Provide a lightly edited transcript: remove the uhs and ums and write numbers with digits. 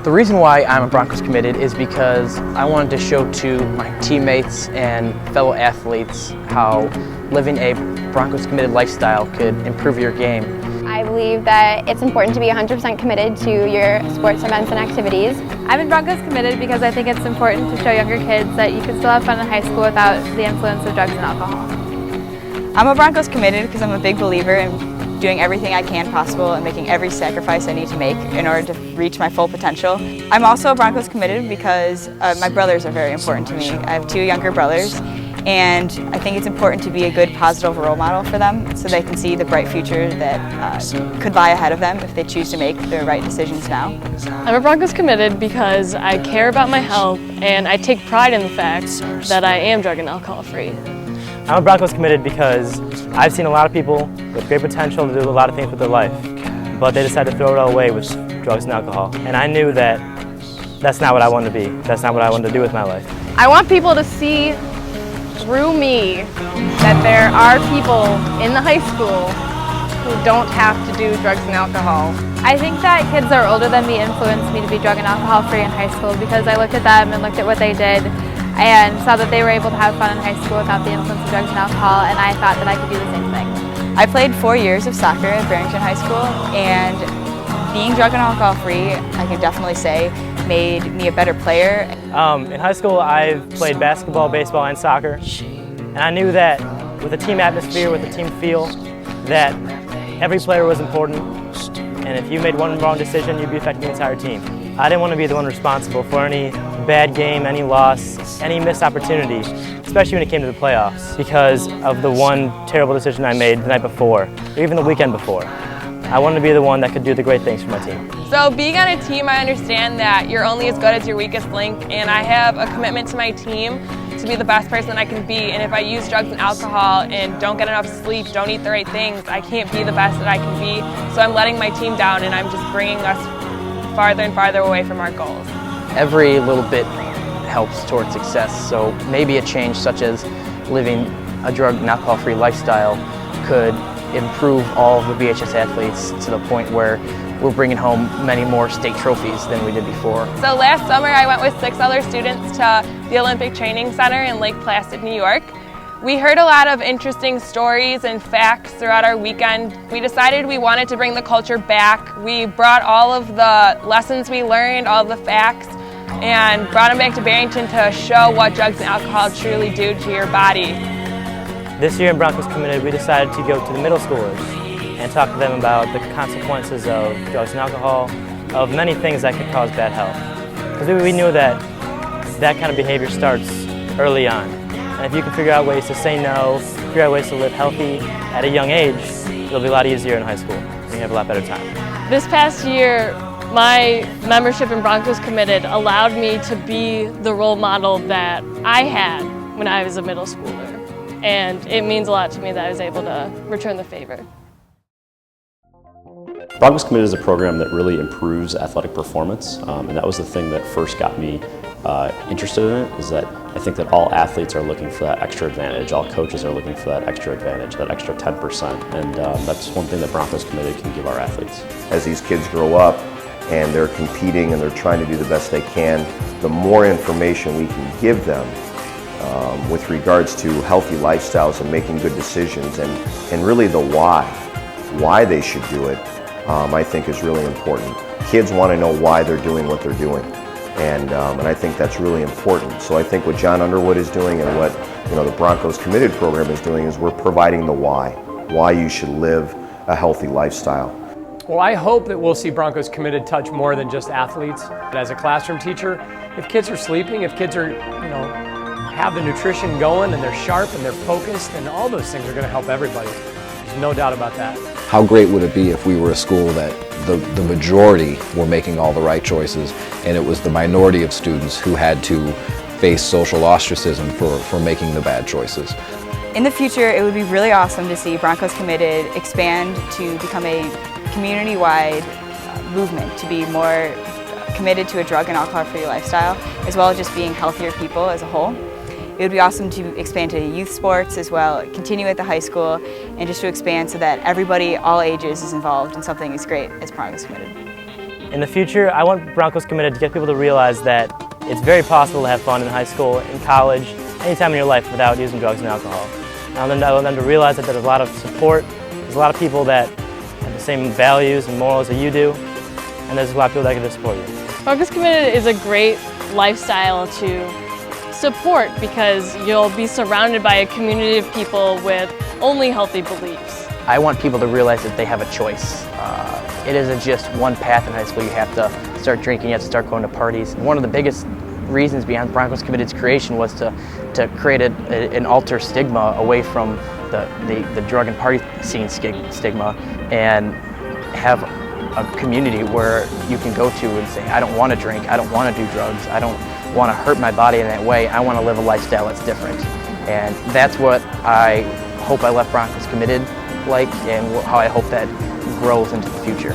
The reason why I'm a Broncos Committed is because I wanted to show to my teammates and fellow athletes how living a Broncos Committed lifestyle could improve your game. I believe that it's important to be 100% committed to your sports events and activities. I'm in Broncos Committed because I think it's important to show younger kids that you can still have fun in high school without the influence of drugs and alcohol. I'm a Broncos Committed because I'm a big believer in doing everything I can possible and making every sacrifice I need to make in order to reach my full potential. I'm also a Broncos Committed because my brothers are very important to me. I have 2 younger brothers, and I think it's important to be a good positive role model for them so they can see the bright future that could lie ahead of them if they choose to make the right decisions now. I'm a Broncos Committed because I care about my health and I take pride in the fact that I am drug and alcohol free. I'm a Broncos Committed because I've seen a lot of people with great potential to do a lot of things with their life, but they decide to throw it all away with drugs and alcohol. And I knew that that's not what I wanted to be. That's not what I wanted to do with my life. I want people to see through me that there are people in the high school who don't have to do drugs and alcohol. I think that kids that are older than me influenced me to be drug and alcohol free in high school because I looked at them and looked at what they did and saw that they were able to have fun in high school without the influence of drugs and alcohol, and I thought that I could do the same thing. I played 4 years of soccer at Barrington High School, and being drug and alcohol free, I can definitely say, made me a better player. In high school, I've played basketball, baseball, and soccer, and I knew that with a team atmosphere, with a team feel, that every player was important, and if you made one wrong decision, you'd be affecting the entire team. I didn't want to be the one responsible for any bad game, any loss, any missed opportunity, especially when it came to the playoffs, because of the one terrible decision I made the night before, or even the weekend before. I wanted to be the one that could do the great things for my team. So being on a team, I understand that you're only as good as your weakest link, and I have a commitment to my team to be the best person I can be, and if I use drugs and alcohol and don't get enough sleep, don't eat the right things, I can't be the best that I can be, so I'm letting my team down and I'm just bringing us farther and farther away from our goals. Every little bit helps towards success, so maybe a change such as living a drug and alcohol-free lifestyle could improve all of the BHS athletes to the point where we're bringing home many more state trophies than we did before. So last summer I went with 6 other students to the Olympic Training Center in Lake Placid, New York. We heard a lot of interesting stories and facts throughout our weekend. We decided we wanted to bring the culture back. We brought all of the lessons we learned, all of the facts, and brought them back to Barrington to show what drugs and alcohol truly do to your body. This year in Broncos Committed, we decided to go to the middle schoolers and talk to them about the consequences of drugs and alcohol, of many things that could cause bad health. Because we knew that that kind of behavior starts early on. And if you can figure out ways to say no, figure out ways to live healthy at a young age, it'll be a lot easier in high school and you have a lot better time. This past year, my membership in Broncos Committed allowed me to be the role model that I had when I was a middle schooler. And it means a lot to me that I was able to return the favor. Broncos Committed is a program that really improves athletic performance, and that was the thing that first got me interested in it, is that I think that all athletes are looking for that extra advantage, all coaches are looking for that extra advantage, that extra 10%, and that's one thing that Broncos Committed can give our athletes. As these kids grow up and they're competing and they're trying to do the best they can, the more information we can give them with regards to healthy lifestyles and making good decisions and really the why they should do it, I think is really important. Kids want to know why they're doing what they're doing, and I think that's really important. So I think what John Underwood is doing and what the Broncos Committed program is doing is we're providing the why you should live a healthy lifestyle. Well, I hope that we'll see Broncos Committed touch more than just athletes. As a classroom teacher, if kids are sleeping, if kids are, have the nutrition going and they're sharp and they're focused, and all those things are going to help everybody. There's no doubt about that. How great would it be if we were a school that the majority were making all the right choices and it was the minority of students who had to face social ostracism for making the bad choices? In the future, it would be really awesome to see Broncos Committed expand to become a community-wide movement, to be more committed to a drug and alcohol-free lifestyle, as well as just being healthier people as a whole. It would be awesome to expand to youth sports as well, continue at the high school, and just to expand so that everybody, all ages, is involved in something as great as Broncos Committed. In the future, I want Broncos Committed to get people to realize that it's very possible to have fun in high school, in college, anytime in your life without using drugs and alcohol. I want them to realize that there's a lot of support, there's a lot of people that have the same values and morals that you do, and there's a lot of people that can support you. Broncos Committed is a great lifestyle to support because you'll be surrounded by a community of people with only healthy beliefs. I want people to realize that they have a choice. It isn't just one path in high school. You have to start drinking, you have to start going to parties. One of the biggest reasons behind Broncos Committed's creation was to create an alter stigma away from the drug and party scene stigma and have a community where you can go to and say, I don't want to drink, I don't want to do drugs, I don't want to hurt my body in that way, I want to live a lifestyle that's different. And that's what I hope I left Broncos Committed like, and how I hope that grows into the future.